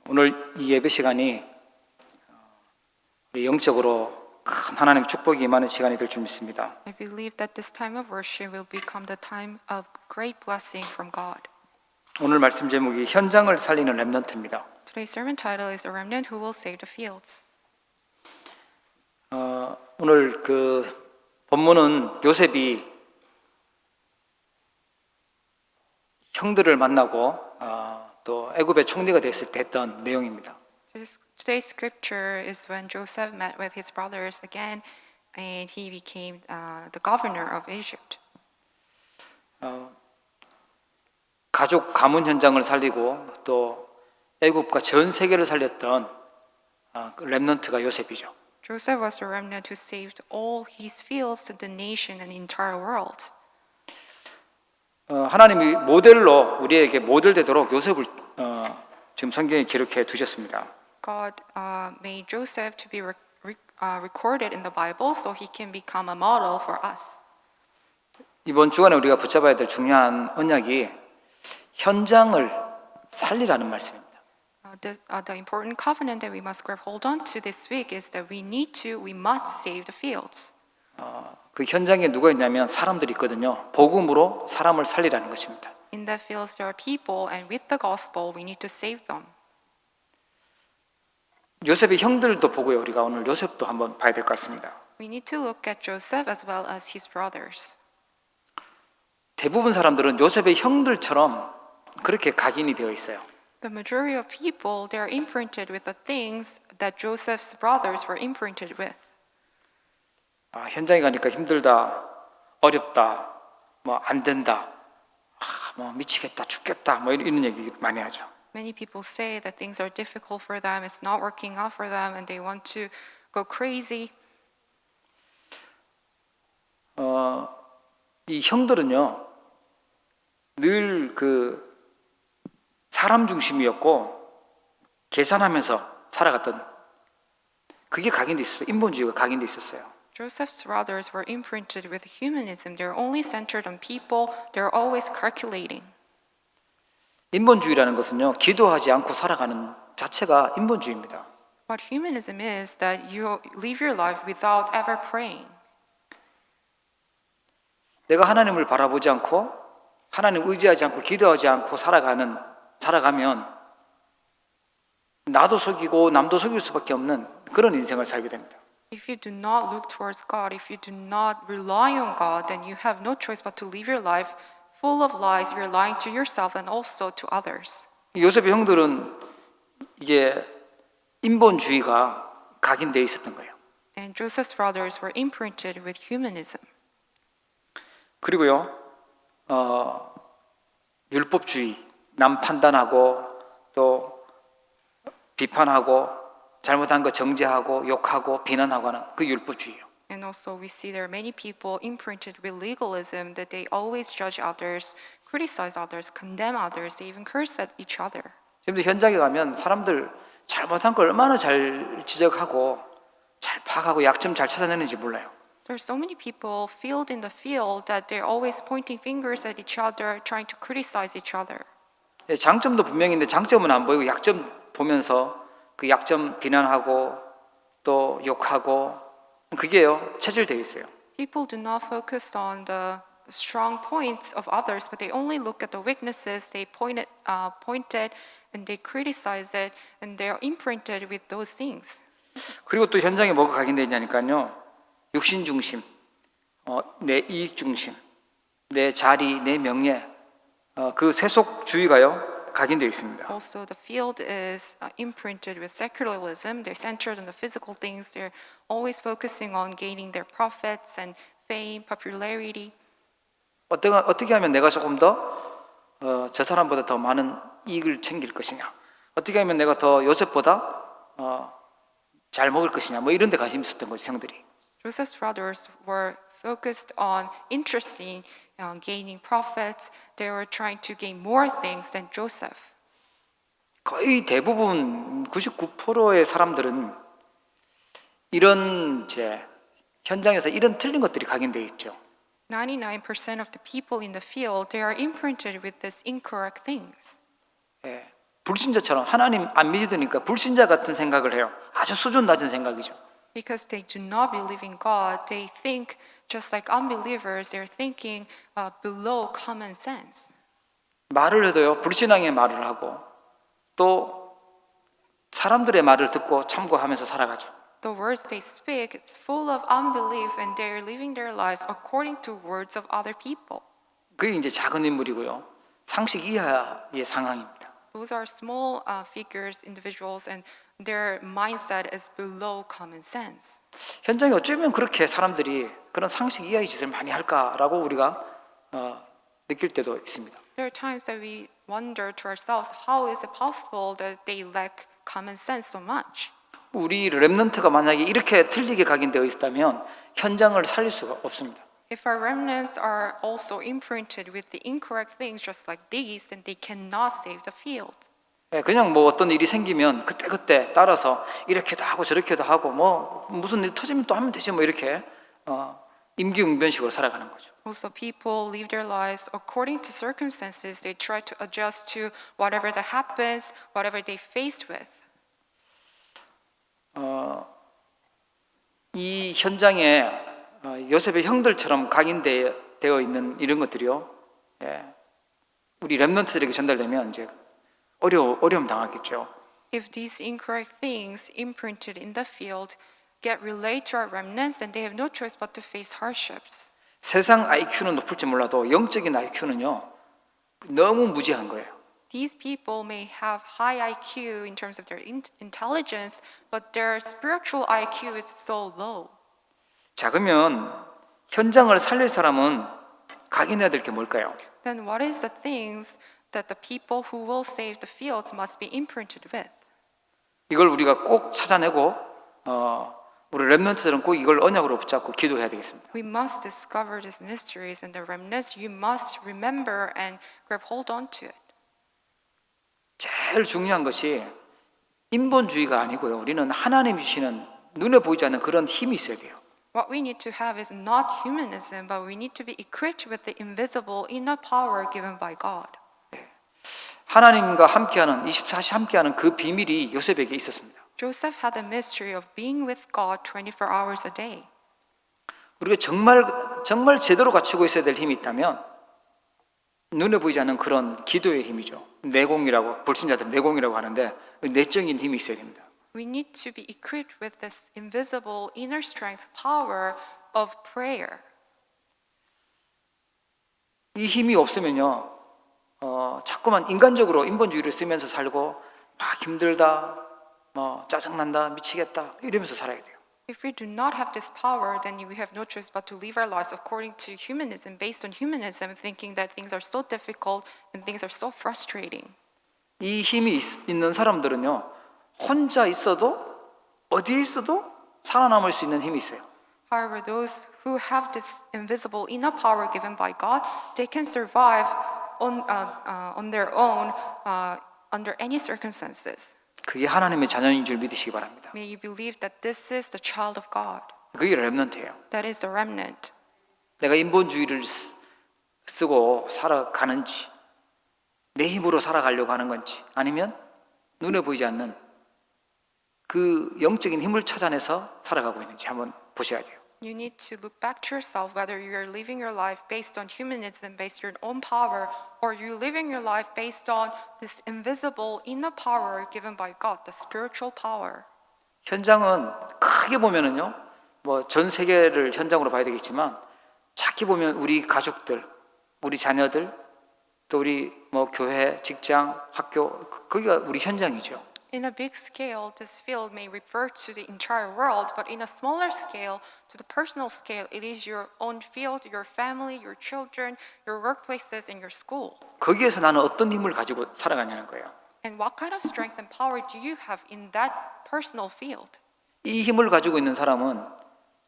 오늘 이 예배 시간이 우리 영적으로 큰 하나님의 축복이 임하는 시간이 될 줄 믿습니다. I believe that this time of worship will become the time of great blessing from God. 오늘 말씀 제목이 현장을 살리는 렘넌트입니다. Today's sermon title is A Remnant Who Will Save the Fields. 오늘 본문은 요셉이 형들을 만나고 또 애굽의 총리가 됐을 때 했던 내용입니다. Today's scripture is when Joseph met with his brothers again and he became the governor of Egypt. 가족 가문 현장을 살리고 또 애굽과 전 세계를 살렸던 렘넌트가 요셉이죠. Joseph was the remnant who saved all his fields to the nation and entire world. 하나님이 모델로 우리에게 모델되도록 요셉을 지금 성경에 기록해 두셨습니다. God made Joseph to be recorded in the Bible so he can become a model for us. 이번 주간에 우리가 붙잡아야 될 중요한 언약이 현장을 살리라는 말씀입니다. The important covenant that we must grab hold on to this week is that we must save the fields. 그 현장에 누가 있냐면 사람들이 있거든요. 복음으로 사람을 살리라는 것입니다. In the fields there are people, and with the gospel we need to save them. 요셉의 형들도 보고요. 우리가 오늘 요셉도 한번 봐야 될 것 같습니다. We need to look at Joseph as well as his brothers. 대부분 사람들은 요셉의 형들처럼 그렇게 각인이 되어 있어요. The majority of people, they are imprinted with the things that Joseph's brothers were imprinted with. 현장에 가니까 힘들다, 어렵다, 안 된다, 미치겠다, 죽겠다, 이런 얘기 많이 하죠. Many people say that things are difficult for them, it's not working out for them, and they want to go crazy. 이 형들은요, 늘 사람 중심이었고 계산하면서 살아갔던 그게 각인돼 있었어요. 인본주의가 각인돼 있었어요. Joseph's brothers were imprinted with humanism. They're only centered on people. They're always calculating. 인본주의라는 것은요, 기도하지 않고 살아가는 자체가 인본주의입니다. What humanism is that you live your life without ever praying. 내가 하나님을 바라보지 않고 하나님 의지하지 않고 기도하지 않고 살아가면 나도 속이고 남도 속일 수밖에 없는 그런 인생을 살게 됩니다. If you do not look towards God, if you do not rely on God, then you have no choice but to live your life full of lies. You're lying to yourself and also to others. 요셉의 형들은 이게 인본주의가 각인되어 있었던 거예요. And Joseph's brothers were imprinted with humanism. 그리고요, 율법주의, 남 판단하고 또 비판하고 잘못한 거 정죄하고 욕하고 비난하고 하는 그 율법주의예요. And also we see there are many people imprinted with legalism that they always judge others, criticize others, condemn others, they even curse at each other. 지금도 현장에 가면 사람들 잘못한 걸 얼마나 잘 지적하고 잘 파악하고 약점 잘 찾아내는지 몰라요. There are so many people filled in the field that they're always pointing fingers at each other, trying to criticize each other. 장점도 분명히 있는데 장점은 안 보이고 약점 보면서 그 약점 비난하고 또 욕하고 그게요 체질되어 있어요. People do not focus on the strong points of others, but they only look at the weaknesses. They point it, and they criticize it, and they're imprinted with those things. 그리고 또 현장에 뭐가 각인되어 있냐니까요. 육신 중심, 내 이익 중심, 내 자리, 내 명예, 그 세속주의가요 각인되어 있습니다. Also, the field is imprinted with secularism. They're centered on the physical things. They're always focusing on gaining their profits and fame, popularity. 어떻게 하면 내가 조금 더 저 사람보다 더 많은 이익을 챙길 것이냐? 어떻게 하면 내가 더 요셉보다 잘 먹을 것이냐? 이런 데 관심이 있었던 거죠, 형들이. Joseph's brothers were focused on gaining profits. They were trying to gain more things than Joseph. 거의 대부분 99%의 사람들은 이런 현장에서 이런 틀린 것들이 각인되어 있죠. 99% of the people in the field, they are imprinted with these incorrect things. 예. 불신자처럼 하나님 안 믿으니까 불신자 같은 생각을 해요. 아주 수준 낮은 생각이죠. Because they do not believe in God, they think just like unbelievers, they're thinking below common sense. 말을 해도요, 불신앙의 말을 하고 또 사람들의 말을 듣고 참고하면서 살아가죠. The words they speak, it's full of unbelief and they're living their lives according to words of other people. 그게 이제 작은 인물이고요. 상식 이하의 상황입니다. Those are small figures, individuals, and their mindset is below common sense. 현장에 어쩌면 그렇게 사람들이 그런 상식 이하의 짓을 많이 할까라고 우리가 느낄 때도 있습니다. There are times that we wonder to ourselves, how is it possible that they lack common sense so much? 우리 렘넌트가 만약에 이렇게 틀리게 각인되어 있다면 현장을 살릴 수가 없습니다. If our remnants are also imprinted with the incorrect things just like these, then they cannot save the field. 그냥 뭐 어떤 일이 생기면 그때 따라서 이렇게도 하고 저렇게도 하고 뭐 무슨 일 터지면 또 하면 되지 뭐 이렇게 임기응변식으로 살아가는 거죠. Also, people live their lives according to circumstances. They try to adjust to whatever that happens, whatever they face with. 이 현장에 요셉의 형들처럼 각인되어 있는 이런 것들이요, 우리 렘넌트들에게 전달되면 이제 어려움 당하겠죠. If these incorrect things imprinted in the field get relayed to our remnants, then they have no choice but to face hardships. 세상 IQ는 높을지 몰라도 영적인 IQ는요 너무 무지한 거예요. These people may have high IQ in terms of their intelligence, but their spiritual IQ is so low. 자, 그러면 현장을 살릴 사람은 각인해야 될 게 뭘까요? Then what is the things that the people who will save the fields must be imprinted with? 이걸 우리가 꼭 찾아내고 우리 렘넌트들은 꼭 이걸 언약으로 붙잡고 기도해야 되겠습니다. We must discover these mysteries, and the remnants you must remember and grab hold onto it. 제일 중요한 것이 인본주의가 아니고요. 우리는 하나님 주시는 눈에 보이지 않는 그런 힘이 있어야 돼요. What we need to have is not humanism, but we need to be equipped with the invisible inner power given by God. 하나님과 함께하는 24시 함께하는 그 비밀이 요셉에게 있었습니다. Joseph had the mystery of being with God 24 hours a day. 우리가 정말 제대로 갖추고 있어야 될 힘이 있다면 눈에 보이지 않는 그런 기도의 힘이죠. 내공이라고 불신자들 내공이라고 하는데 내적인 힘이 있어야 됩니다. We need to be equipped with this invisible inner strength power of prayer. 이 힘이 없으면요, 자꾸만 인간적으로 인본주의를 쓰면서 살고 막 힘들다, 짜증난다, 미치겠다 이러면서 살아야 돼요. If we do not have this power, then we have no choice but to live our lives according to humanism, based on humanism, thinking that things are so difficult and things are so frustrating. 이 힘이 있는 사람들은요, 혼자 있어도 어디에 있어도 살아남을 수 있는 힘이 있어요. However, those who have this invisible inner power given by God, they can survive on their own under any circumstances. 그게 하나님의 자녀인 줄 믿으시기 바랍니다. May you believe that this is the child of God. 그게 렘넌트예요. That is the remnant. 내가 인본주의를 쓰고 살아가는지 내 힘으로 살아가려고 하는 건지 아니면 눈에 보이지 않는 그 영적인 힘을 찾아내서 살아가고 있는지 한번 보셔야 돼요. You need to look back to yourself whether you are living your life based on humanism, based on your own power, or you're living your life based on this invisible inner power given by God, the spiritual power. 현장은 크게 보면은요, 전 세계를 현장으로 봐야 되겠지만 작게 보면 우리 가족들, 우리 자녀들, 또 우리 교회, 직장, 학교 거기가 우리 현장이죠. In a big scale, this field may refer to the entire world, but in a smaller scale, to the personal scale, it is your own field, your family, your children, your workplaces, and your school. 거기에서 나는 어떤 힘을 가지고 살아가냐는 거예요. And what kind of strength and power do you have in that personal field? 이 힘을 가지고 있는 사람은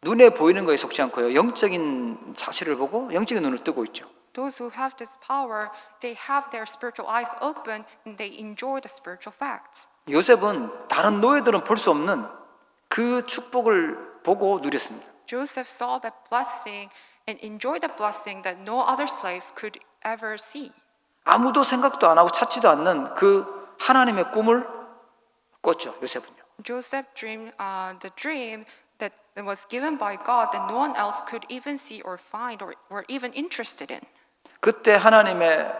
눈에 보이는 거에 속지 않고요, 영적인 사실을 보고 영적인 눈을 뜨고 있죠. Those who have this power, they have their spiritual eyes open and they enjoy the spiritual facts. 요셉은 다른 노예들은 볼 수 없는 그 축복을 보고 누렸습니다. Joseph saw that blessing and enjoyed the blessing that no other slaves could ever see. 아무도 생각도 안 하고 찾지도 않는 그 하나님의 꿈을 꿨죠. 요셉은요. Joseph dreamed the dream that was given by God that no one else could even see or find or were even interested in. 그때 하나님의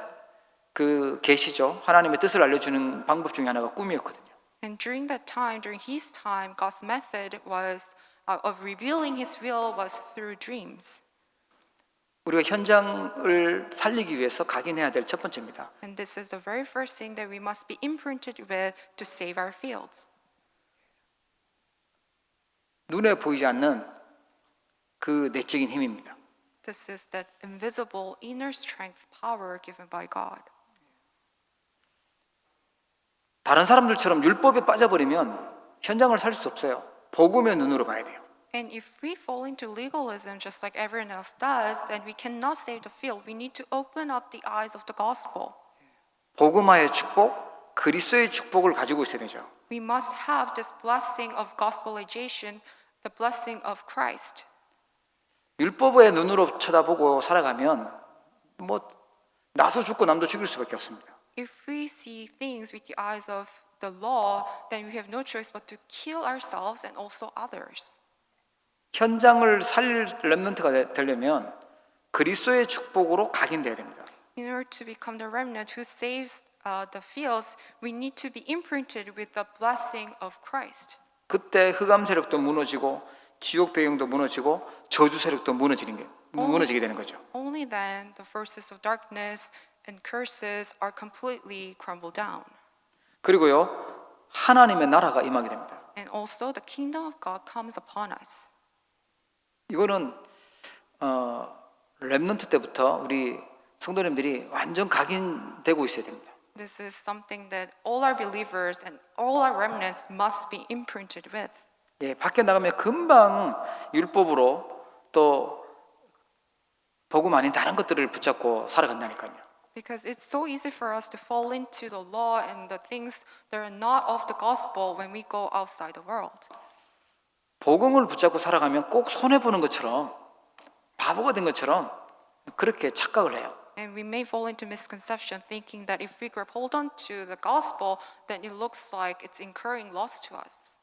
그 계시죠. 하나님의 뜻을 알려주는 방법 중에 하나가 꿈이었거든요. And during that time, during his time, God's method was of revealing his will was through dreams. 우리가 현장을 살리기 위해서 각인해야 될 첫 번째입니다. And this is the very first thing that we must be imprinted with to save our fields. 눈에 보이지 않는 그 내적인 힘입니다. This is that invisible inner strength power given by God. 다른 사람들처럼 율법에 빠져버리면 현장을 살 수 없어요. 복음의 눈으로 봐야 돼요. And if we fall into legalism just like everyone else does, then we cannot save the field. We need to open up the eyes of the gospel. 복음화의 축복, 그리스도의 축복을 가지고 있어야 되죠. We must have this blessing of gospelization, the blessing of Christ. 율법의 눈으로 쳐다보고 살아가면 뭐 나도 죽고 남도 죽일 수밖에 없습니다. If we see things with the eyes of the law, then we have no choice but to kill ourselves and also others. 현장을 살릴 렘넌트가 되려면 그리스도의 축복으로 각인돼야 됩니다. In order to become the remnant who saves the fields, we need to be imprinted with the blessing of Christ. 그때 흑암 세력도 무너지고 지옥 배경도 무너지고 저주 세력도 무너지게 되는 거죠. Only then the forces of darkness and curses are completely crumbled down. 그리고요 하나님의 나라가 임하게 됩니다. And also the kingdom of God comes upon us. 이거는 렘넌트 때부터 우리 성도님들이 완전 각인되고 있어야 됩니다. This is something that all our believers and all our remnants must be imprinted with. 예, 밖에 나가면 금방 율법으로 또 복음 아닌 다른 것들을 붙잡고 살아간다니까요. Because it's so easy for us to fall into the law and the things that are not of the gospel when we go outside the world. 복음을 붙잡고 살아가면 꼭 손해 보는 것처럼 바보가 된 것처럼 그렇게 착각을 해요. And we may fall into misconception thinking that if we grab hold on to the gospel, then it looks like it's incurring loss to us.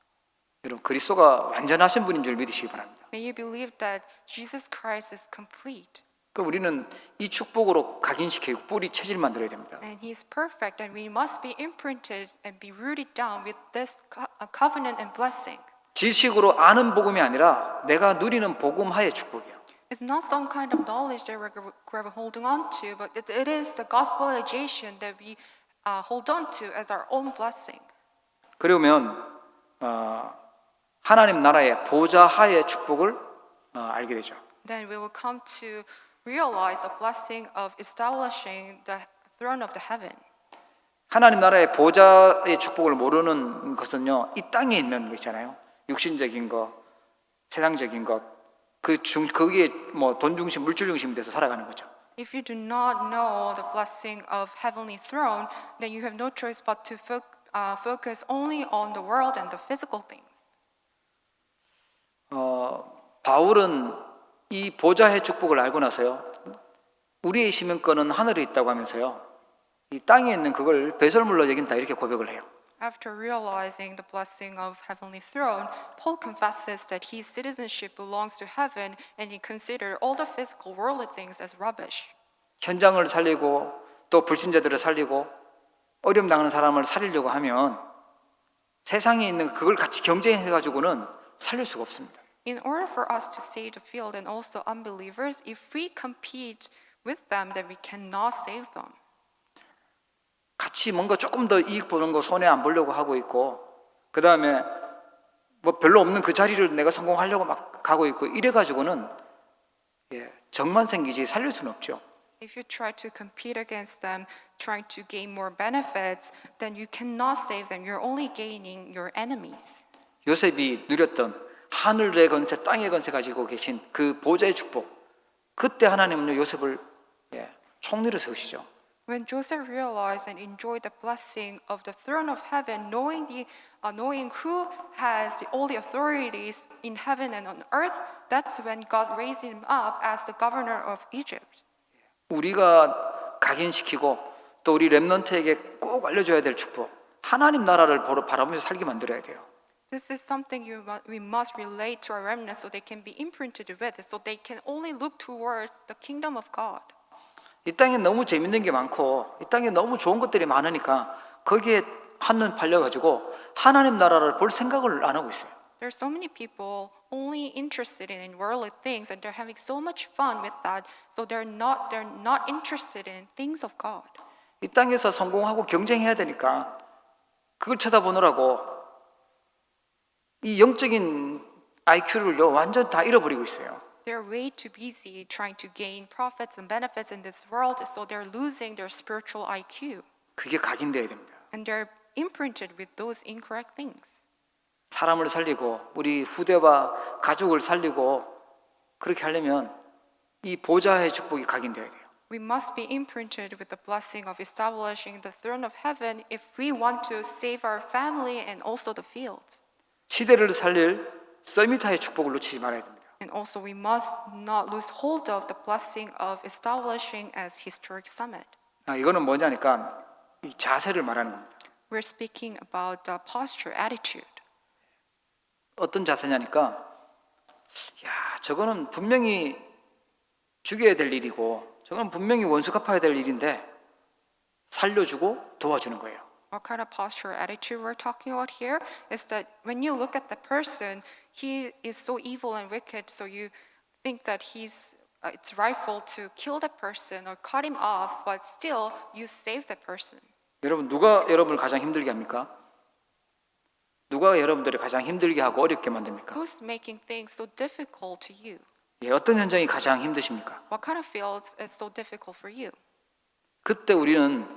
여러분 그리스도가 완전하신 분인 줄 믿으시기 바랍니다. May you believe that Jesus Christ is complete. 그럼 우리는 이 축복으로 각인시키고 뿌리 체질 만들어야 됩니다. And he is perfect, and we must be imprinted and be rooted down with this covenant and blessing. 지식으로 아는 복음이 아니라 내가 누리는 복음 하의 축복이에요. It's not some kind of knowledge that we're holding on to, but it is the gospelization that we hold on to as our own blessing. 그러면 하나님 나라의 보좌 하의 축복을 알게 되죠. Then we will come to realize the blessing of establishing the throne of the heaven. 하나님 나라의 보좌의 축복을 모르는 것은요, 이 땅에 있는 것이잖아요. 육신적인 것, 세상적인 것, 거기에 뭐 돈 중심, 물질 중심이 돼서 살아가는 거죠. If you do not know the blessing of heavenly throne, then you have no choice but to focus only on the world and the physical things. 바울은 이 보좌의 축복을 알고 나서요, 우리의 시민권은 하늘에 있다고 하면서요, 이 땅에 있는 그걸 배설물로 여긴다 이렇게 고백을 해요. After realizing the blessing of heavenly throne, Paul confesses that his citizenship belongs to heaven, and he considered all the physical worldly things as rubbish. 현장을 살리고 또 불신자들을 살리고 어려움 당하는 사람을 살리려고 하면 세상에 있는 그걸 같이 경쟁해가지고는 살릴 수가 없습니다. In order for us to save the field and also unbelievers, if we compete with them, then we cannot save them. 같이 뭔가 조금 더 이익 보는 거 손해 안 보려고 하고 있고, 그 다음에 뭐 별로 없는 그 자리를 내가 성공하려고 막 가고 있고 이래가지고는 정만 생기지 살릴 수는 없죠. If you try to compete against them, trying to gain more benefits, then you cannot save them. You're only gaining your enemies. 요셉이 누렸던 하늘의 건세, 땅의 건세 가지고 계신 그 보좌의 축복, 그때 하나님은 요셉을 총리로 세우시죠. When Joseph realized and enjoyed the blessing of the throne of heaven, knowing who has all the authorities in heaven and on earth, that's when God raised him up as the governor of Egypt. 우리가 각인시키고 또 우리 렘넌트에게 꼭 알려줘야 될 축복, 하나님 나라를 바라보면서 살게 만들어야 돼요. This is something we must relate to our remnants so they can be imprinted with it, so they can only look towards the kingdom of God. 이 땅에 너무 재밌는 게 많고 이 땅에 너무 좋은 것들이 많으니까 거기에 한눈 팔려가지고 하나님 나라를 볼 생각을 안 하고 있어요. There are so many people only interested in worldly things, and they're having so much fun with that, so they're not interested in things of God. 이 땅에서 성공하고 경쟁해야 되니까 그걸 쳐다보느라고 이 영적인 IQ를요 완전 다 잃어버리고 있어요. They're way too busy trying to gain profits and benefits in this world, so they're losing their spiritual IQ, 그게 각인돼야 됩니다. and they're imprinted with those incorrect things. 사람을 살리고 우리 후대와 가족을 살리고 그렇게 하려면 이 보좌의 축복이 각인돼야 돼요. We must be imprinted with the blessing of establishing the throne of heaven if we want to save our family and also the fields. 시대를 살릴 서미타의 축복을 놓치지 말아야 됩니다. And also we must not lose hold of the blessing of establishing as historic summit. 이거는 뭐냐니까 이 자세를 말하는 겁니다. We're speaking about the posture, attitude. 어떤 자세냐니까 저거는 분명히 죽여야 될 일이고 저건 분명히 원수 갚아야 될 일인데 살려주고 도와주는 거예요. What kind of posture or attitude we're talking about here is that when you look at the person, he is so evil and wicked, so you think that it's rightful to kill the person or cut him off, but still you save the person. 여러분 누가 여러분을 가장 힘들게 합니까? 누가 여러분들을 가장 힘들게 하고 어렵게 만듭니까? Who's making things so difficult to you? 어떤 현장이 가장 힘드십니까? What kind of fields is so difficult for you? 그때 우리는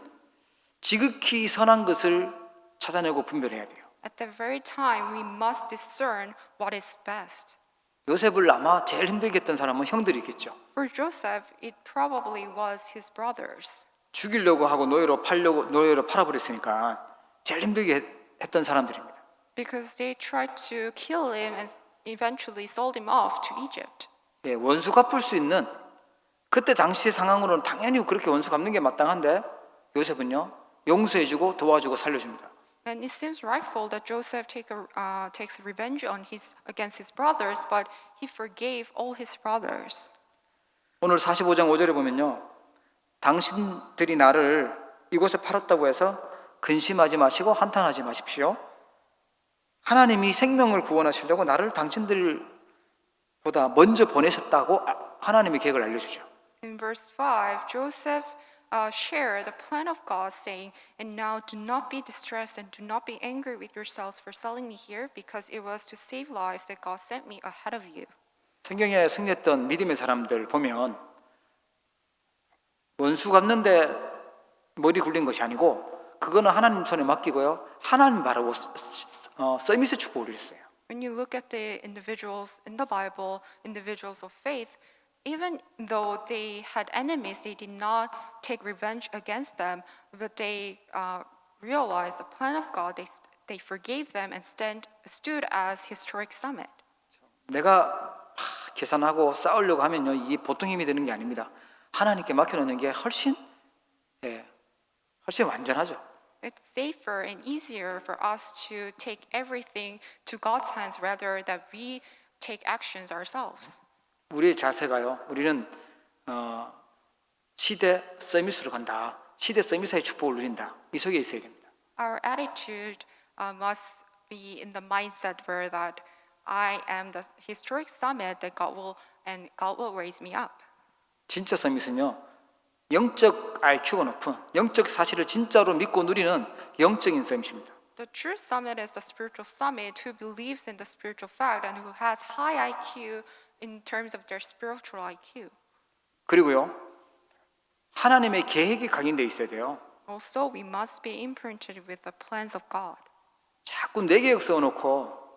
지극히 선한 것을 찾아내고 분별해야 돼요. At the very time, we must discern what is best. 요셉을 아마 제일 힘들게 했던 사람은 형들이겠죠. For Joseph, it probably was his brothers. 죽이려고 하고 노예로 팔아버렸으니까 제일 힘들게 했던 사람들입니다. Because they tried to kill him and eventually sold him off to Egypt. 원수 갚을 수 있는 그때 당시의 상황으로는 당연히 그렇게 원수 갚는 게 마땅한데 요셉은요 용서해주고 도와주고 살려줍니다. And it seems rightful that Joseph takes revenge against his brothers, but he forgave all his brothers. 오늘 45장 5절에 보면요 당신들이 나를 이곳에 팔았다고 해서 근심하지 마시고 한탄하지 마십시오. 하나님이 생명을 구원하시려고 나를 당신들보다 먼저 보내셨다고 하나님의 계획을 알려주죠. In verse 5, Joseph shared the plan of God, saying, "And now do not be distressed and do not be angry with yourselves for selling me here, because it was to save lives that God sent me ahead of you." 성경에 승리했던 믿음의 사람들 보면 원수 갚는데 머리 굴린 것이 아니고 그거는 하나님 손에 맡기고요. 하나님 바라고 서밋의 축복을 누렸어요. When you look at the individuals in the Bible, individuals of faith, even though they had enemies, they did not take revenge against them, but they realized the plan of God. They forgave them and stood as historic summit. 내가 계산하고 싸우려고 하면요 이게 보통 힘이 되는 게 아닙니다. 하나님께 맡겨놓는 게 훨씬 완전하죠. It's safer and easier for us to take everything to God's hands rather than we take actions ourselves. 우리의 자세가요. 우리는 시대 서밋으로 간다. 시대 서밋의 축복을 누린다. 이 속에 있어야 됩니다. Our attitude must be in the mindset where that I am the historic summit that God will raise me up. 진짜 서밋은요. 영적 IQ가 높은 영적 사실을 진짜로 믿고 누리는 영적인 서밋입니다. The true summit is the spiritual summit who believes in the spiritual fact and who has high IQ in terms of their spiritual IQ. 그리고요. 하나님의 계획이 각인되어 있어야 돼요. Also, we must be imprinted with the plans of God. 자꾸 내 계획 써놓고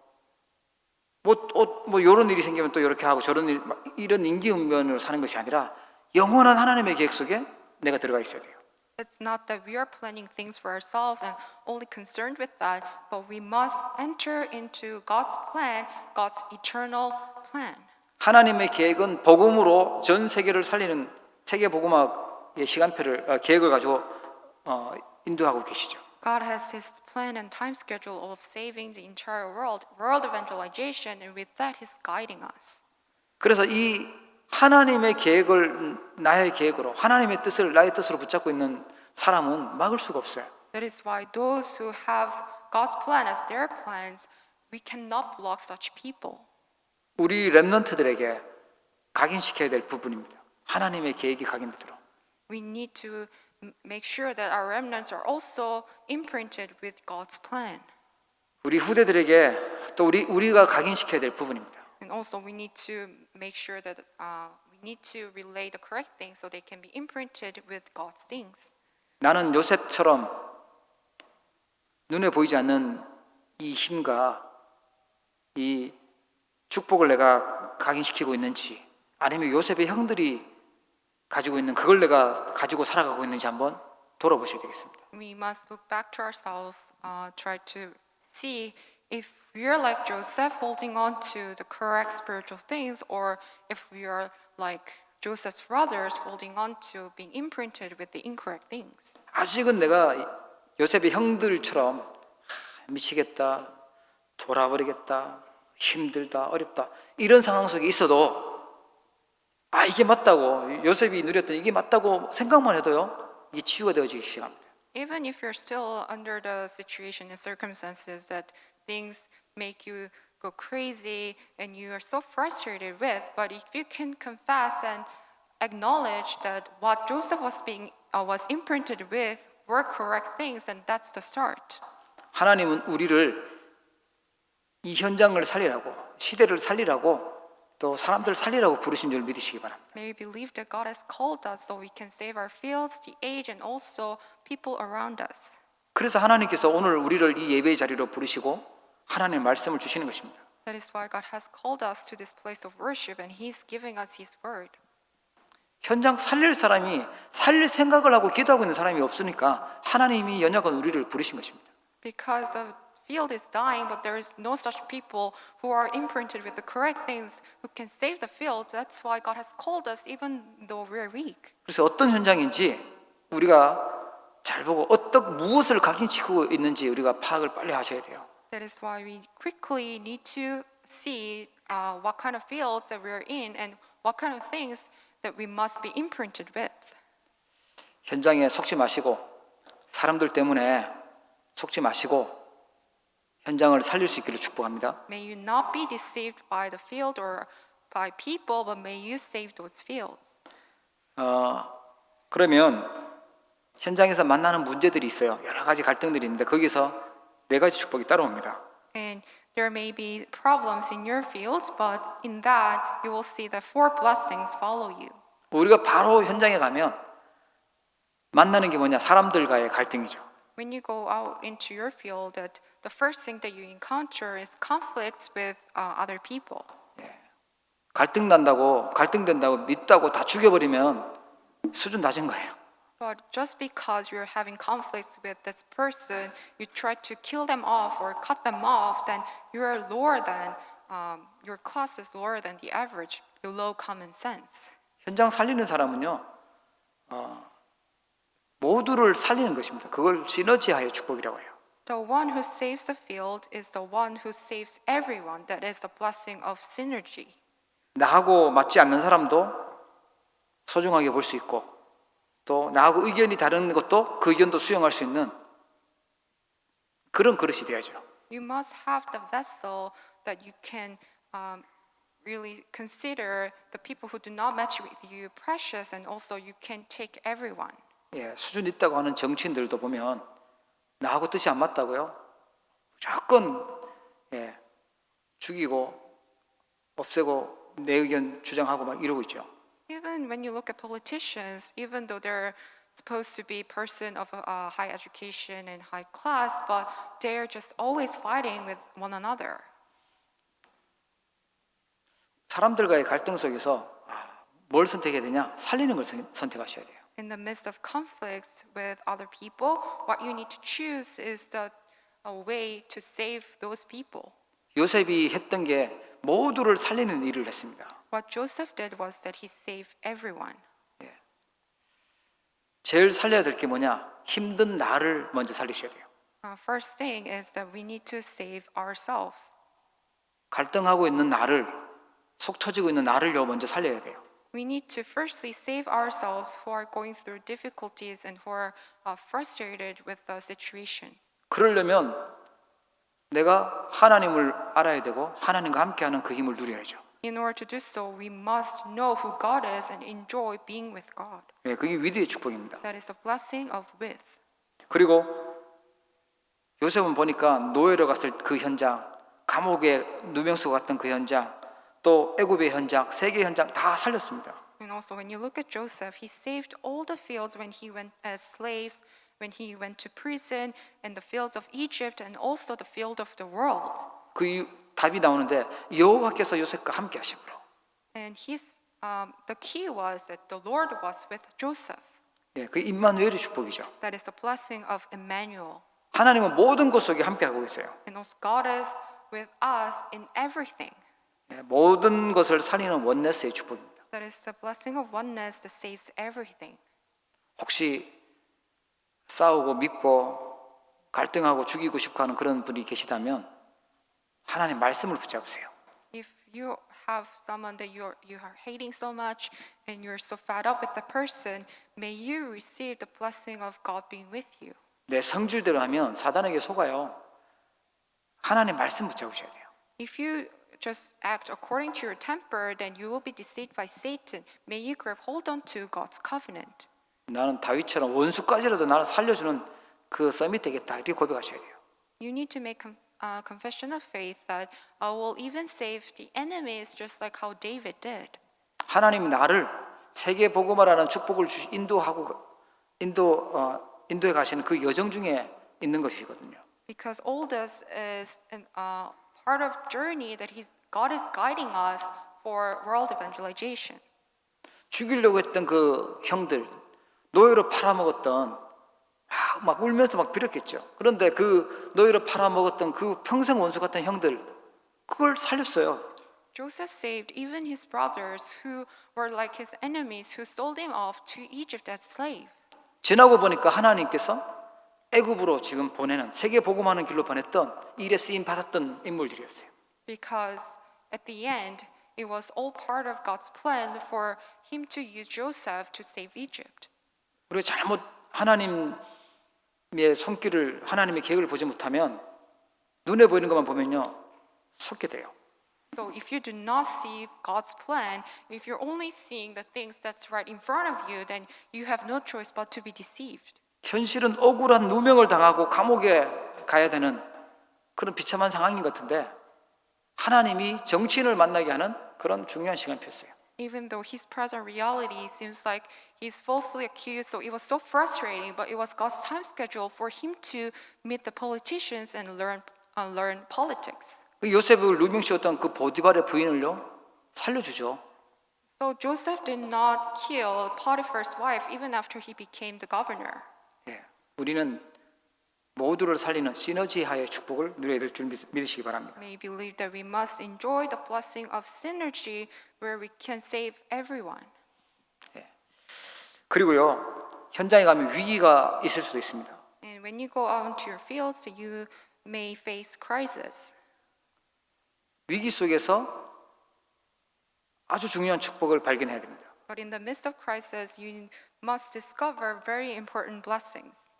뭐 이런 일이 생기면 또 이렇게 하고 저런 일 이런 임기응변으로 사는 것이 아니라 영원한 하나님의 계획 속에 내가 들어가 있어야 돼요. It's not that we are planning things for ourselves and only concerned with that, but we must enter into God's plan, God's eternal plan. 하나님의 계획은 복음으로 전 세계를 살리는 세계 복음학의 시간표를 계획을 가지고 인도하고 계시죠. God has His plan and time schedule of saving the entire world evangelization, and with that, He's guiding us. 그래서 이 하나님의 계획을 나의 계획으로, 하나님의 뜻을 나의 뜻으로 붙잡고 있는 사람은 막을 수가 없어요. That is why those who have God's plan as their plans, we cannot block such people. 우리 렘넌트들에게 각인시켜야 될 부분입니다. 하나님의 계획이 각인되도록. We need to make sure that our remnants are also imprinted with God's plan. 우리 후대들에게 또 우리가 각인시켜야 될 부분입니다. And also we need to make sure that we need to relay the correct things so they can be imprinted with God's things. 나는 요셉처럼 눈에 보이지 않는 이 힘과 이 축복을 내가 각인시키고 있는지, 아니면 요셉의 형들이 가지고 있는 그걸 내가 가지고 살아가고 있는지 한번 돌아보셔야 되겠습니다. We must look back to ourselves, try to see if we are like Joseph holding on to the correct spiritual things, or if we are like Joseph's brothers holding on to being imprinted with the incorrect things. 아직은 내가 요셉의 형들처럼 미치겠다, 돌아버리겠다, 힘들다, 어렵다 이런 상황 속에 있어도 이게 맞다고, 요셉이 누렸던 이게 맞다고 생각만 해도요, 이게 치유가 되어지기 시작합니다. Even if you're still under the situation and circumstances that things make you go crazy and you are so frustrated with, but if you can confess and acknowledge that what Joseph was imprinted with were correct things, and that's the start. 하나님은 우리를 이 현장을 살리라고, 시대를 살리라고, 또 사람들 살리라고 부르신 줄 믿으시기 바랍니다. May we believe that God has called us so we can save our fields, the age, and also people around us. 그래서 하나님께서 오늘 우리를 이 예배의 자리로 부르시고 하나님의 말씀을 주시는 것입니다. That is why God has called us to this place of worship, and He's giving us His word. 현장 살릴 사람이, 살릴 생각을 하고 기도하고 있는 사람이 없으니까 하나님이 연약한 우리를 부르신 것입니다. Because the field is dying, but there is no such people who are imprinted with the correct things who can save the field. That's why God has called us, even though we're weak. 그래서 어떤 현장인지 우리가 잘 보고 무엇을 각인시키고 있는지 우리가 파악을 빨리 하셔야 돼요. That is why we quickly need to see what kind of fields that we're in and what kind of things that we must be imprinted with. 현장에 속지 마시고, 사람들 때문에 속지 마시고 현장을 살릴 수 있기를 축복합니다. May you not be deceived by the field or by people, but may you save those fields. 그러면 현장에서 만나는 문제들이 있어요. 여러 가지 갈등들이 있는데 거기서 네 가지 축복이 따라옵니다. And there may be problems in your field, but in that you will see that 4 blessings follow you. 우리가 바로 현장에 가면 만나는 게 뭐냐? 사람들과의 갈등이죠. When you go out into your field, that the first thing that you encounter is conflicts with other people. 갈등된다고 믿다고 다 죽여버리면 수준 낮은 거예요. But just because you're having conflicts with this person, you try to kill them off or cut them off, then you're lower than your class is lower than the average, below common sense. 현장 살리는 사람은요, 모두를 살리는 것입니다. 그걸 시너지하의 축복이라고 해요. The one who saves the field is the one who saves everyone. That is the blessing of synergy. 나하고 맞지 않는 사람도 소중하게 볼 수 있고, 또 나하고 의견이 다른 것도 그 의견도 수용할 수 있는 그런 그릇이 돼야죠. You must have the vessel that you can really consider the people who do not match with you precious, and also you can take everyone. 수준 있다고 하는 정치인들도 보면 나하고 뜻이 안 맞다고요, 무조건 죽이고 없애고 내 의견 주장하고 막 이러고 있죠. Even when you look at politicians, even though they're supposed to be person of high education and high class, but they're just always fighting with one another. 사람들과의 갈등 속에서 뭘 선택해야 되냐? 살리는 걸 선택하셔야 돼요. In the midst of conflicts with other people, what you need to choose is the way to save those people. 요셉이 했던 게 모두를 살리는 일을 했습니다. What Joseph did was that he saved everyone. 제일 살려야 될 게 뭐냐? 힘든 나를 먼저 살리셔야 돼요. First thing is that we need to save ourselves. 갈등하고 있는 나를, 속 터지고 있는 나를요 먼저 살려야 돼요. We need to firstly save ourselves who are going through difficulties and who are frustrated with the situation. 그러려면 내가 하나님을 알아야 되고 하나님과 함께하는 그 힘을 누려야죠. In order to do so, we must know who God is and enjoy being with God. 예, 그게 위대의 축복입니다. That is a blessing of with. 그리고 요셉은 보니까 노예로 갔을 그 현장, 감옥에 누명수 갔던 그 현장, 또 애굽의 현장, 세계 현장 다 살렸습니다. And also, when you look at Joseph, he saved all the fields when he went as slaves, when he went to prison, and the fields of Egypt, and also the field of the world. 그 답이 나오는데 여호와께서 요셉과 함께 하심으로. And the key was that the Lord was with Joseph. 예, 그 임마누엘의 축복이죠. That is the blessing of Emmanuel. 하나님은 모든 것 속에 함께 하고 있어요. And also, God is with us in everything. 예, 모든 것을 살리는 원네스의 축복입니다. That is the blessing of oneness that saves everything. 혹시 싸우고 믿고 갈등하고 죽이고 싶어 하는 그런 분이 계시다면 하나님 말씀을 붙잡으세요. If you have someone that you are hating so much and you're so fed up with the person, may you receive the blessing of God being with you. 내 성질대로 하면 사단에게 속아요. 하나님 말씀 붙잡으셔야 돼요. If you just act according to your temper, then you will be deceived by Satan. May you grab hold on to God's covenant. 나는 다윗처럼 원수까지라도 나를 살려주는 그 썸이 되겠다. 이렇게 고백하셔야 돼요. You need to make a confession of faith that I will even save the enemies just like how David did. 하나님이 나를 세계 복음화라는 축복을 인도에 가시는 그 여정 중에 있는 것이거든요. Because all this is part of journey that God is guiding us for world evangelization. 죽이려고 했던 그 형들, 노예로 팔아먹었던 막 울면서 막 빌었겠죠. 그런데 그 노예로 팔아먹었던 그 평생 원수 같은 형들, 그걸 살렸어요. Joseph saved even his brothers who were like his enemies who sold him off to Egypt as slave. 지나고 보니까 하나님께서 애굽으로 지금 보내는 세계 복음하는 길로 보냈던 일에 쓰임 받았던 인물들이었어요. Because at the end, it was all part of God's plan for him to use Joseph to save Egypt. 우리가 잘못 하나님의 손길을 하나님의 계획을 보지 못하면 눈에 보이는 것만 보면요 속게 돼요. So if you do not see God's plan, if you're only seeing the things that's right in front of you, then you have no choice but to be deceived. 현실은 억울한 누명을 당하고 감옥에 가야 되는 그런 비참한 상황인 것 같은데 하나님이 정치인을 만나게 하는 그런 중요한 시간표였어요. Even though his present reality seems like he's falsely accused, so it was so frustrating, but it was God's time schedule for him to meet the politicians and learn politics. 요셉을 누명씌웠던 그 보디발의 부인을요 살려주죠. So Joseph did not kill Potiphar's wife even after he became the governor. 예, 우리는 모두를 살리는 시너지하의 축복을 누려야 될 줄 믿으시기 바랍니다. May believe that we must enjoy the blessing of synergy where we can save everyone. 그리고요 현장에 가면 위기가 있을 수도 있습니다. And when you go out into your fields, you may face crisis. 위기 속에서 아주 중요한 축복을 발견해야 됩니다. But in the midst of crisis, you must discover very important blessings.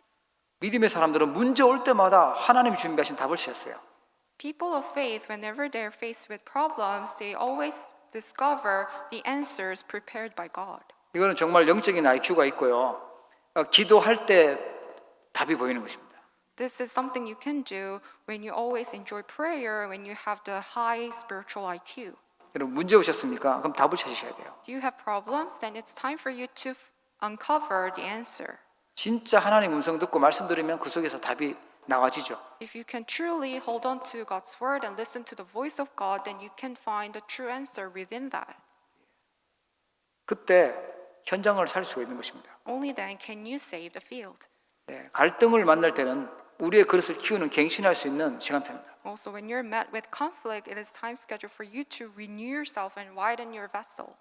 믿음의 사람들은 문제 올 때마다 하나님이 준비하신 답을 찾았어요. People of faith, whenever they're faced with problems, they always discover the answers prepared by God. 이거는 정말 영적인 IQ가 있고요. 기도할 때 답이 보이는 것입니다. This is something you can do when you always enjoy prayer, when you have the high spiritual IQ. 여러분 문제 오셨습니까? 그럼 답을 찾으셔야 돼요. Do you have problems? Then it's time for you to uncover the answer. 진짜 하나님 음성 듣고 말씀 들으면 그 속에서 답이 나와지죠. If you can truly hold on to God's word and listen to the voice of God, then you can find the true answer within that. 그때 현장을 살 수가 있는 것입니다. Only then can you save the field. 갈등을 만날 때는 우리의 그릇을 키우는 갱신할 수 있는 시간표입니다. Also, when you're met with conflict, it is time scheduled for you to renew yourself and widen your vessel.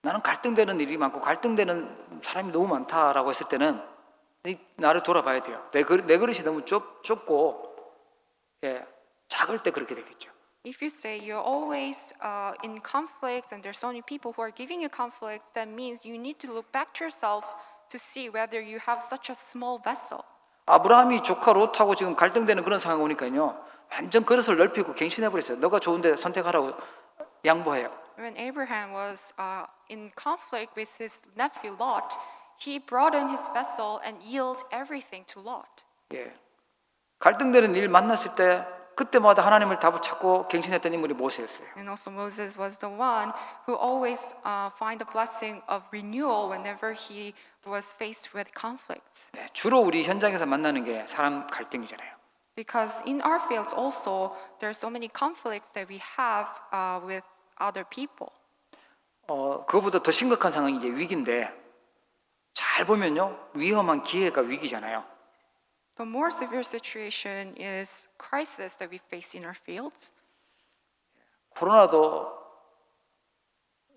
나는 갈등되는 일이 많고 갈등되는 사람이 너무 많다라고 했을 때는 나를 돌아봐야 돼요. 내 그릇이 너무 좁고 예, 작을 때 그렇게 되겠죠. If you say you're always in conflicts and there's so many people who are giving you conflicts, that means you need to look back to yourself to see whether you have such a small vessel. 아브라함이 조카 롯하고 지금 갈등되는 그런 상황 오니까요. 완전 그릇을 넓히고 갱신해 버렸어요. 너가 좋은데 선택하라고 양보해요. When Abraham was in conflict with his nephew Lot, he brought in his vessel and yielded everything to Lot. 예. 갈등되는 일 만났을 때 그때마다 하나님을 답을 찾고 갱신했던 인물이 모세였어요. And also Moses was the one who always find the blessing of renewal whenever he was faced with conflicts. 예, 주로 우리 현장에서 만나는 게 사람 갈등이잖아요. Because in our fields also, there are so many conflicts that we have with other people. 그거보다 더 심각한 상황이 이제 위기인데 잘 보면요 위험한 기회가 위기잖아요. The more severe situation is crisis that we face in our fields. 코로나도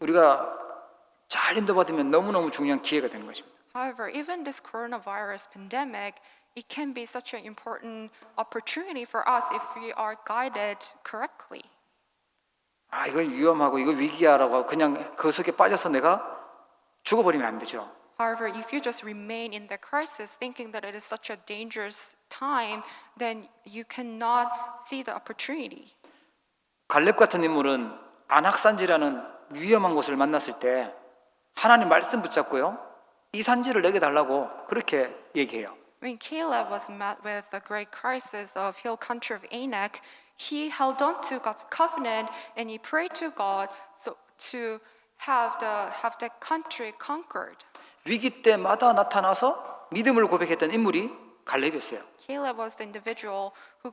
우리가 잘 인도받으면 너무너무 중요한 기회가 되는 것입니다. However, even this coronavirus pandemic, it can be such an important opportunity for us if we are guided correctly. 아 이거 위험하고 이거 위기야라고 그냥 그 속에 빠져서 내가 죽어버리면 안 되죠. However, if you just remain in the crisis thinking that it is such a dangerous time, then you cannot see the opportunity. 갈렙 같은 인물은 안악산지라는 위험한 곳을 만났을 때 하나님 말씀 붙잡고요. 이 산지를 내게 달라고 그렇게 얘기해요. When Caleb was met with the great crisis of hill country of Anak, he held on to God's covenant and he prayed to God to have the country conquered. 위기 때마다 나타나서 믿음을 고백했던 인물이 갈렙이었어요. Caleb was the individual who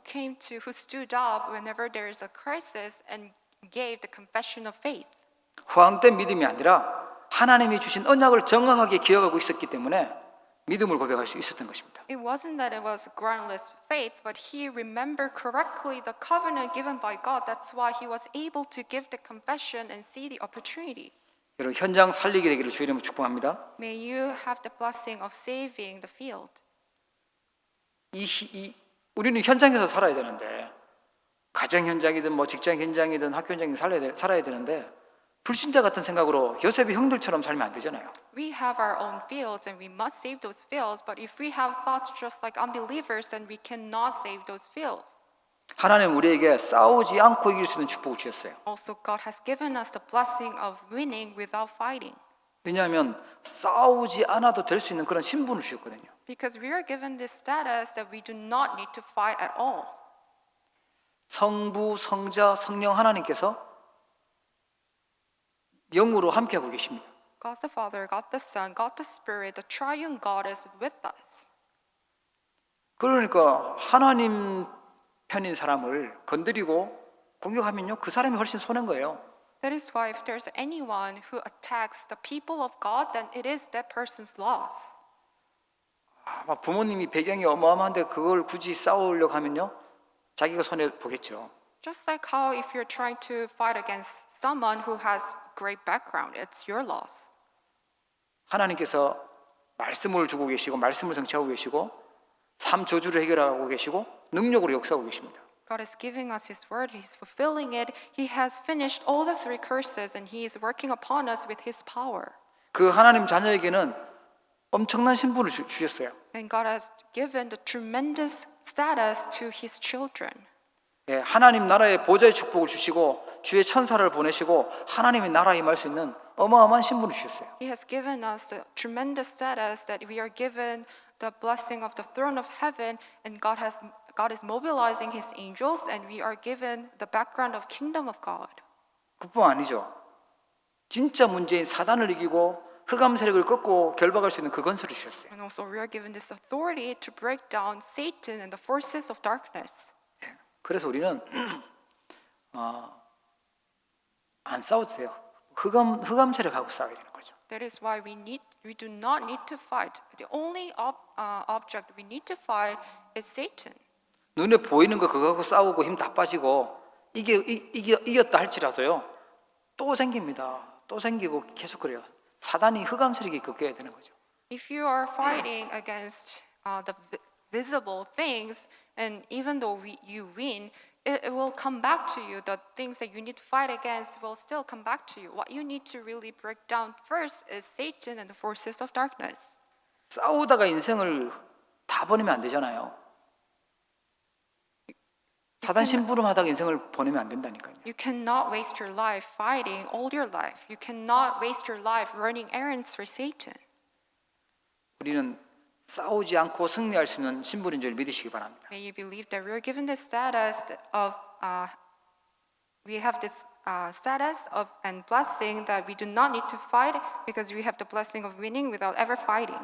stood up whenever there is a crisis and gave the confession of faith. 허황된 믿음이 아니라 하나님이 주신 언약을 정확하게 기억하고 있었기 때문에 믿음을 고백할 수 있었던 것입니다. It wasn't that it was groundless faith, but he remembered correctly the covenant given by God. That's why he was able to give the confession and see the opportunity. 여러분 현장 살리게 되기를 주의 이름으로 축복합니다. May you have the blessing of saving the field. 우리는 현장에서 살아야 되는데 가정 현장이든 뭐 직장 현장이든 학교 현장이든 살아야 되는데 불신자 같은 생각으로 요셉의 형들처럼 살면 안 되잖아요. We have our own fields and we must save those fields, but if we have thoughts just like unbelievers, then we cannot save those fields. 하나님 우리에게 싸우지 않고 이길 수 있는 축복을 주셨어요. Also, God has given us the blessing of winning without fighting. 왜냐하면 싸우지 않아도 될 수 있는 그런 신분을 주셨거든요. Because we are given this status that we do not need to fight at all. 성부, 성자, 성령 하나님께서 영으로 함께하고 계십니다. God the Father, God the Son, God the Spirit, the triune God is with us. 그러니까 하나님 편인 사람을 건드리고 공격하면요 그 사람이 훨씬 손해인 거예요. That is why if there's anyone who attacks the people of God, then it is that person's loss. 막 부모님이 배경이 어마어마한데 그걸 굳이 싸우려고 하면요 자기가 손해 보겠죠. Just like how if you're trying to fight against someone who has great background, it's your loss. 하나님께서 말씀을 주고 계시고 말씀을 성취하고 계시고 삶 저주를 해결하고 계시고 능력으로 역사하고 계십니다. God is giving us His word, He's fulfilling it. He has finished all the three curses and He is working upon us with His power. 그 하나님 자녀에게는 엄청난 신분을 주셨어요. And God has given the tremendous status to His children. 예, 하나님 나라의 보좌의 축복을 주시고 주의 천사를 보내시고 하나님의 나라에 임할 수 있는 어마어마한 신분을 주셨어요. He has given us a tremendous status that we are given the blessing of the throne of heaven, and God is mobilizing His angels, and we are given the background of kingdom of God. 그뿐 아니죠. 진짜 문제인 사단을 이기고 흑암 세력을 꺾고 결박할 수 있는 그 건설을 주셨어요. And also we are given this authority to break down Satan and the forces of darkness. 그래서 우리는 안 싸워도 돼요. 흑암 세력하고 싸워야 되는 거죠. That is why we do not need to fight. The only object we need to fight is Satan. 눈에 보이는 거 그거하고 싸우고 힘 다 빠지고 이겼다 할지라도요 또 생깁니다. 또 생기고 계속 그래요. 사단이 흑암 세력이 꺾여야 되는 거죠. If you are fighting against the visible things, and even though you win, it will come back to you. The things that you need to fight against will still come back to you. What you need to really break down first is Satan and the forces of darkness. 싸우다가 인생을 다 보내면 안 되잖아요. 사단 심부름하다가 인생을 보내면 안 된다니까요. You cannot waste your life fighting all your life. You cannot waste your life running errands for Satan. 우리는 싸우지 않고 승리할 수 있는 신분인 줄 믿으시기 바랍니다. May you believe that we are given the status of we have this status of and blessing that we do not need to fight because we have the blessing of winning without ever fighting.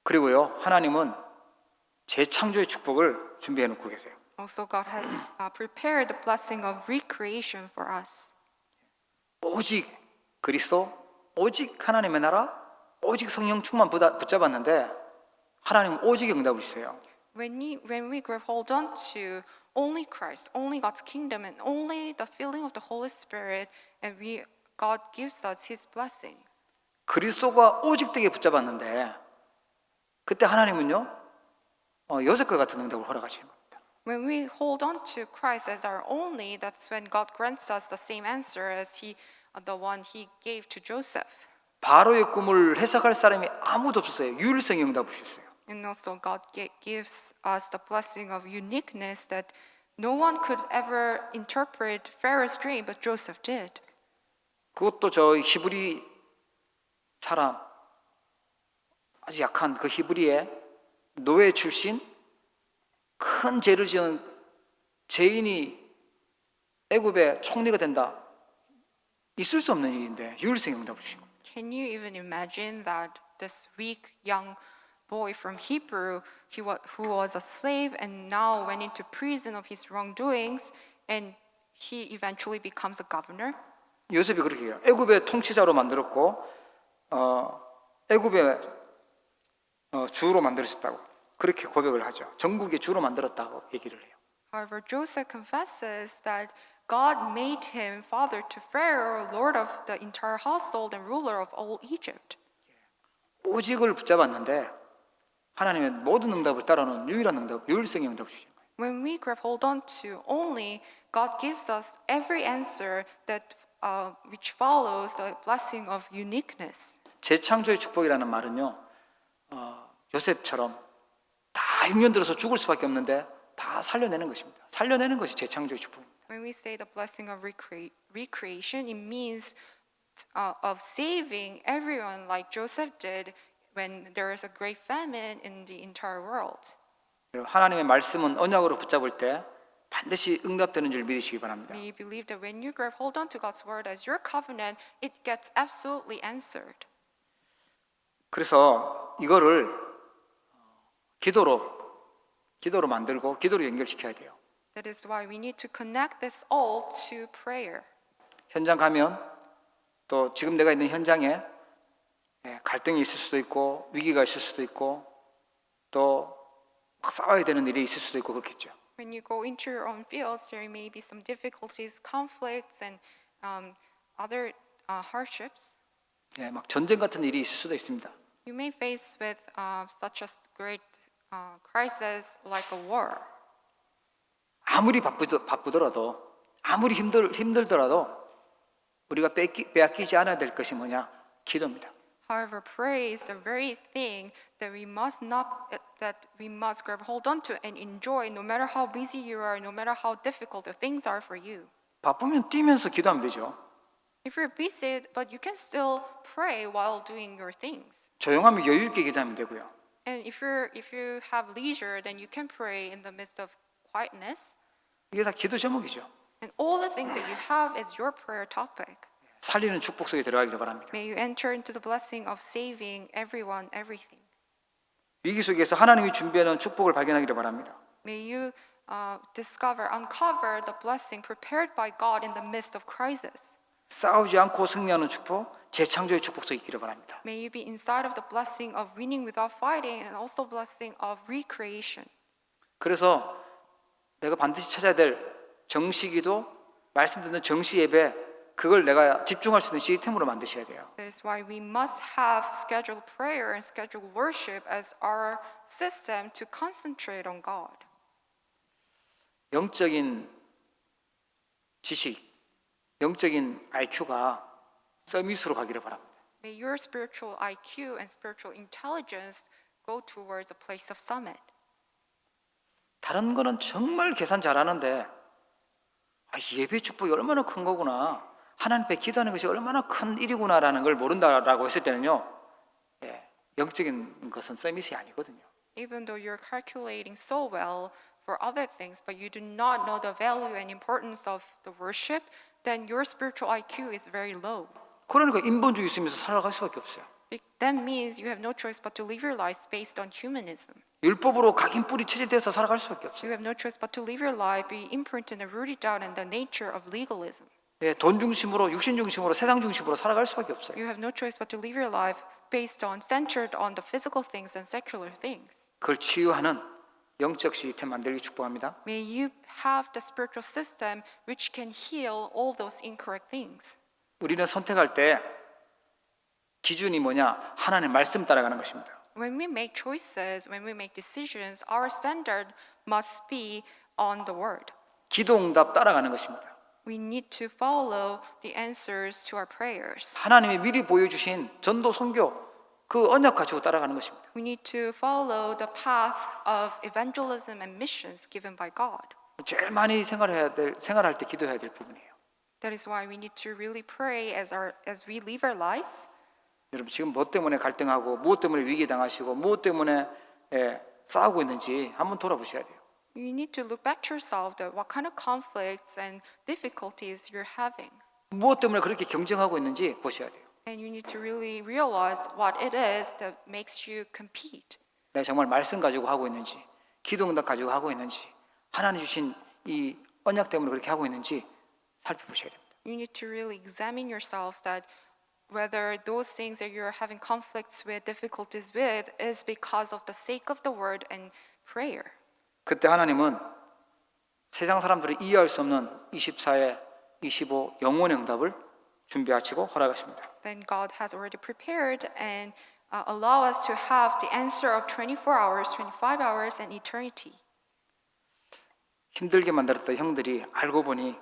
그리고요, 하나님은 재창조의 축복을 준비해 놓고 계세요. Also, God has prepared the blessing of recreation for us. 오직 그리스도, 오직 하나님의 나라, 오직 성령 충만 붙잡았는데 하나님은 오직 응답을 주세요. When we grab hold on to only Christ, only God's kingdom, and only the filling of the Holy Spirit, and God gives us His blessing. 그리스도가 오직 되게 붙잡았는데 그때 하나님은요, 요셉과 같은 응답을 허락하시는 겁니다. When we hold on to Christ as our only, that's when God grants us the same answer as the one He gave to Joseph. 바로의 꿈을 해석할 사람이 아무도 없었어요. 유일성의 응답을 주셨어요. And also God gives us the blessing of uniqueness that no one could ever interpret Pharaoh's dream, but Joseph did. 그것도 저 히브리 사람, 아주 약한 그 히브리의 노예 출신, 큰 죄를 지은 죄인이 애굽의 총리가 된다. 있을 수 없는 일인데 유일성의 응답을 주신 겁니다. Can you even imagine that this weak young boy from Hebrew, who was a slave and now went into prison of his wrongdoings, and he eventually becomes a governor? 요셉이 그렇게 해요. 애굽의 통치자로 만들었고 애굽의 주로 만들어졌다고 그렇게 고백을 하죠. 전국의 주로 만들었다고 얘기를 해요. However, Joseph confesses that God made him father to Pharaoh, lord of the entire household and ruler of all Egypt. 오직을 붙잡았는데 하나님의 모든 응답을 따르는 유일한 응답, 유일성의 응답을 주신 거예요. When we grab hold on to only, God gives us every answer that which follows the blessing of uniqueness. 재창조의 축복이라는 말은요, 요셉처럼 다 흉년 들어서 죽을 수밖에 없는데 다 살려내는 것입니다. 살려내는 것이 재창조의 축복입니다. When we say the blessing of recreation, it means of saving everyone like Joseph did when there is a great famine in the entire world. 하나님의 말씀은 언약으로 붙잡을 때 반드시 응답되는 줄 믿으시기 바랍니다. May you believe that when you grab hold on to God's word as your covenant, it gets absolutely answered. 그래서 이거를 기도로 만들고 기도로 연결시켜야 돼요. That is why we need to connect this all to prayer. 현장 가면 또 지금 내가 있는 현장에 갈등이 있을 수도 있고 위기가 있을 수도 있고 또 막 싸워야 되는 일이 있을 수도 있고 그렇겠죠. When you go into your own fields, there may be some difficulties, conflicts, and other hardships. 막 전쟁 같은 일이 있을 수도 있습니다. You may face with such a great crisis like a war. 아무리 바쁘더라도 아무리 힘들더라도 우리가 빼앗기지 않아야 될 것이 뭐냐? 기도입니다. However, prayer is the very thing that we must grab hold on to and enjoy, no matter how busy you are, no matter how difficult the things are for you. 바쁘면 뛰면서 기도하면 되죠. If you're busy, but you can still pray while doing your things. 조용하면 여유 있게 기도하면 되고요. And if you have leisure, then you can pray in the midst of quietness. 이게 다 기도 제목이죠. And all the things that you have is your prayer topic. 살리는 축복 속에 들어가기를 바랍니다. May you enter into the blessing of saving everyone, everything. 위기 속에서 하나님이 준비하는 축복을 발견하기를 바랍니다. May you uncover the blessing prepared by God in the midst of crisis. 싸우지 않고 승리하는 축복, 재창조의 축복 속에 있기를 바랍니다. May you be inside of the blessing of winning without fighting and also blessing of recreation. 그래서 내가 반드시 찾아야 될 정시기도, 말씀 듣는 정시 예배 그걸 내가 집중할 수 있는 시스템으로 만드셔야 돼요. That is why we must have scheduled prayer and scheduled worship as our system to concentrate on God. 영적인 지식, 영적인 IQ가 서밋으로 가기를 바랍니다. May your spiritual IQ and spiritual intelligence go towards a place of summit. 다른 거는 정말 계산 잘하는데 예배 축복이 얼마나 큰 거구나, 하나님 앞에 기도하는 것이 얼마나 큰 일이구나라는 걸 모른다라고 했을 때는요, 영적인 것은 서밋이 아니거든요. Even though you're calculating so well for other things, but you do not know the value and importance of the worship, then your spiritual IQ is very low. 그러니까 인본주의 있으면서 살아갈 수밖에 없어요. That means you have no choice but to live your lives based on humanism. 율법으로 각인 뿌리 체질돼서 살아갈 수밖에 없어요. You have no choice but to live your life, be imprinted and rooted down in the nature of legalism. 돈 중심으로, 육신 중심으로, 세상 중심으로 살아갈 수밖에 없어요. You have no choice but to live your life based on, centered on the physical things and secular things. 그걸 치유하는 영적 시스템 만들기 축복합니다. May you have the spiritual system which can heal all those incorrect things. 우리는 선택할 때 기준이 뭐냐? 하나님의 말씀 따라가는 것입니다. When we make choices, when we make decisions, our standard must be on the word. 기도 응답 따라가는 것입니다. We need to follow the answers to our prayers. 하나님이 미리 보여주신 전도 선교 그 언약 가지고 따라가는 것입니다. We need to follow the path of evangelism and missions given by God. 제일 많이 생활할 때 기도해야 될 부분이에요. That is why we need to really pray as we live our lives. 여러분 지금 뭐 때문에 갈등하고 무엇 때문에 위기 당하시고 무엇 때문에 싸우고 있는지 한번 돌아보셔야 돼요. You need to look back to yourself that what kind of conflicts and difficulties you're having. 무엇 때문에 그렇게 경쟁하고 있는지 보셔야 돼요. And you need to really realize what it is that makes you compete. 내가 정말 말씀 가지고 하고 있는지, 기도 응답 가지고 하고 있는지, 하나님 주신 이 언약 때문에 그렇게 하고 있는지 살펴보셔야 됩니다. You need to really examine yourself that whether those things that you're having conflicts with, difficulties with, is because of the sake of the word and prayer. 그때 하나님은 세상 사람들이 이해할 수 없는 24에 25 영원의 응답을 준비하시고 허락하십니다. Then God has already prepared and allow us to have the answer of 24 hours, 25 hours, and eternity. 힘들게 만들었던 형들이 알고 보니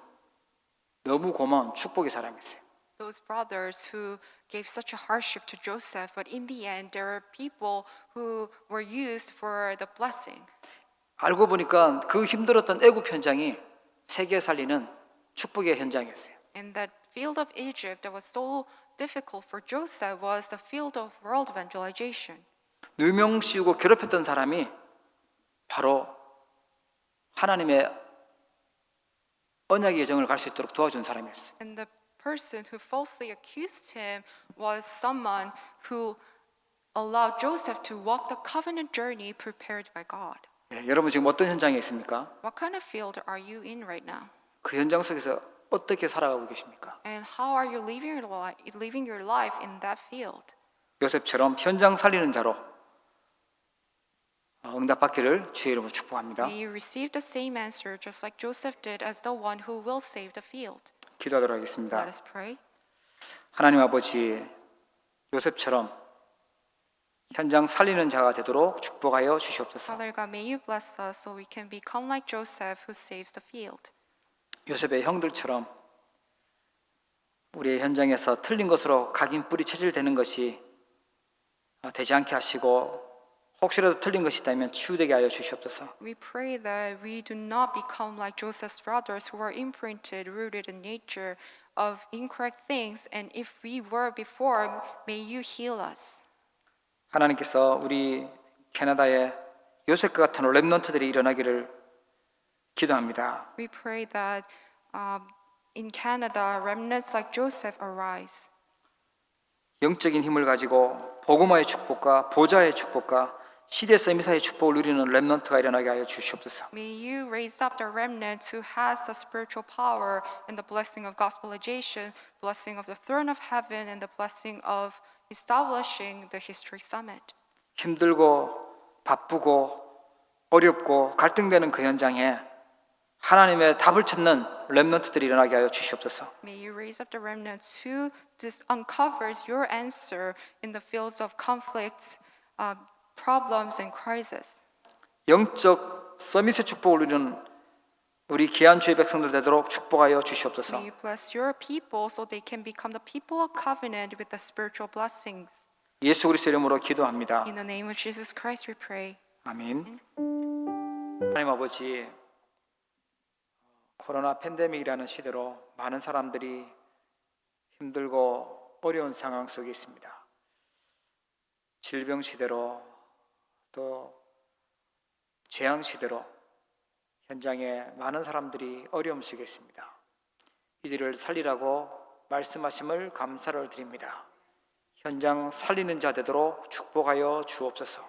너무 고마운 축복의 사람이었어요. Those brothers who gave such a hardship to Joseph, but in the end, there are people who were used for the blessing. 알고 보니까 그 힘들었던 애굽 현장이 세계 살리는 축복의 현장이었어요. And that field of Egypt that was so difficult for Joseph was the field of world evangelization. 누명 씌우고 괴롭혔던 사람이 바로 하나님의 언약의 여정을 갈 수 있도록 도와준 사람이었어요. And the person who falsely accused him was someone who allowed Joseph to walk the covenant journey prepared by God. 여러분 지금 어떤 현장에 있습니까? What kind of field are you in right now? 그 현장 속에서 어떻게 살아가고 계십니까? And how are you living your life in that field? 요셉처럼 현장 살리는 자로 응답받기를 주의 이름으로 축복합니다. May you receive the same answer just like Joseph did as the one who will save the field. 기도하도록 Let 하겠습니다. us pray. 하나님 아버지, 요셉처럼 현장 살리는 자가 되도록 축복하여 주시옵소서. Father God, may you bless us so we can become like Joseph who saves the field. 요셉의 형들처럼 우리의 현장에서 틀린 것으로 각인 뿌리 체질되는 것이 되지 않게 하시고 혹시라도 틀린 것이 있다면 치유되게 하여 주시옵소서. We pray that we do not become like Joseph's brothers who are imprinted, rooted in nature of incorrect things. And if we were before, may you heal us. 하나님께서 우리 캐나다에 요셉과 같은 렘넌트들이 일어나기를 기도합니다. We pray that in Canada, remnants like Joseph arise. 영적인 힘을 가지고 복음화의 축복과 보좌의 축복과 시대 서미사의 축복을 누리는 렘넌트가 일어나게 하여 주시옵소서. May you raise up the remnant who has the spiritual power and the blessing of gospelization, blessing of the throne of heaven, and the blessing of establishing the History Summit. 힘들고 바쁘고 어렵고 갈등되는 그 현장에 하나님의 답을 찾는 렘넌트들이 일어나게 하여 주시옵소서. May you raise up the remnants who uncovers your answer in the fields of conflicts, problems, and crisis. 영적 서밋의 축복을 누리는 우리 귀한 주의 백성들 되도록 축복하여 주시옵소서. May you bless your people so they can become the people of covenant with the spiritual blessings. 예수 그리스도 이름으로 기도합니다. In the name of Jesus Christ we pray. 아멘. 하나님 아버지, 코로나 팬데믹이라는 시대로 많은 사람들이 힘들고 어려운 상황 속에 있습니다. 질병 시대로 또 재앙 시대로 현장에 많은 사람들이 어려움 속에 있습니다. 이들을 살리라고 말씀하심을 감사를 드립니다. 현장 살리는 자 되도록 축복하여 주옵소서.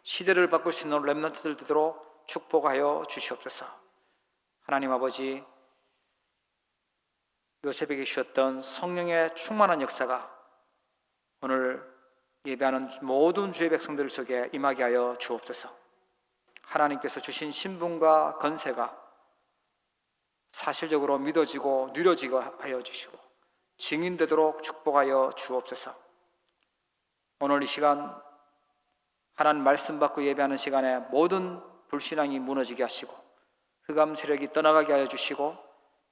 시대를 바꿀 수 있는 렘넌트들 되도록 축복하여 주시옵소서. 하나님 아버지, 요셉에게 주셨던 성령의 충만한 역사가 오늘 예배하는 모든 주의 백성들 속에 임하게 하여 주옵소서. 하나님께서 주신 신분과 건세가 사실적으로 믿어지고 누려지고 하여 주시고 증인되도록 축복하여 주옵소서. 오늘 이 시간 하나님 말씀 받고 예배하는 시간에 모든 불신앙이 무너지게 하시고 흑암 세력이 떠나가게 하여 주시고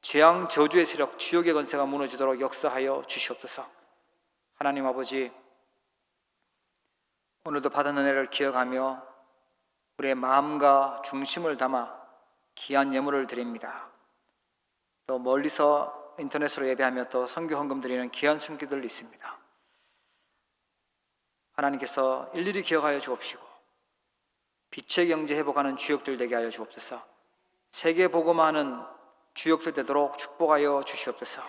재앙 저주의 세력 지옥의 건세가 무너지도록 역사하여 주시옵소서. 하나님 아버지, 오늘도 받은 은혜를 기억하며 우리의 마음과 중심을 담아 귀한 예물을 드립니다. 또 멀리서 인터넷으로 예배하며 또 선교 헌금 드리는 귀한 순교들 있습니다. 하나님께서 일일이 기억하여 주옵시고 빛의 경제 회복하는 주역들 되게 하여 주옵소서. 세계 복음화하는 주역들 되도록 축복하여 주시옵소서.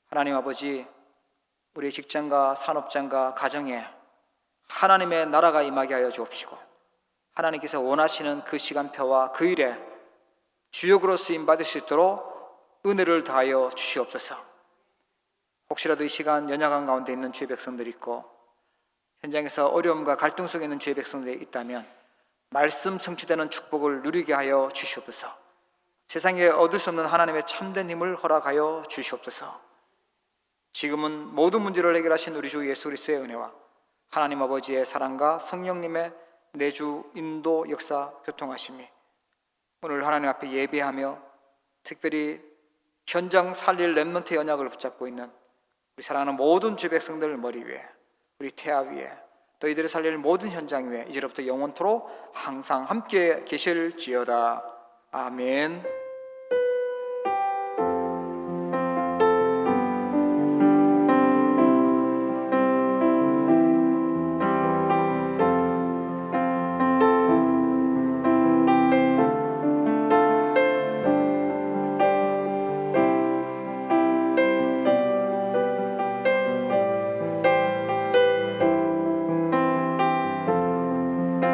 하나님 아버지, 우리 직장과 산업장과 가정에 하나님의 나라가 임하게 하여 주옵시고 하나님께서 원하시는 그 시간표와 그 일에 주역으로 쓰임 받을 수 있도록 은혜를 다하여 주시옵소서. 혹시라도 이 시간 연약한 가운데 있는 주의 백성들이 있고 현장에서 어려움과 갈등 속에 있는 주의 백성들이 있다면 말씀 성취되는 축복을 누리게 하여 주시옵소서. 세상에 얻을 수 없는 하나님의 참된 힘을 허락하여 주시옵소서. 지금은 모든 문제를 해결하신 우리 주 예수 그리스도의 은혜와 하나님 아버지의 사랑과 성령님의 내주 인도 역사 교통하심이 오늘 하나님 앞에 예배하며 특별히 현장 살릴 렘넌트의 언약을 붙잡고 있는 우리 사랑하는 모든 주 백성들 머리 위에, 우리 태아 위에, 또 이들을 살릴 모든 현장 위에 이제로부터 영원토록 항상 함께 계실지어다. 아멘.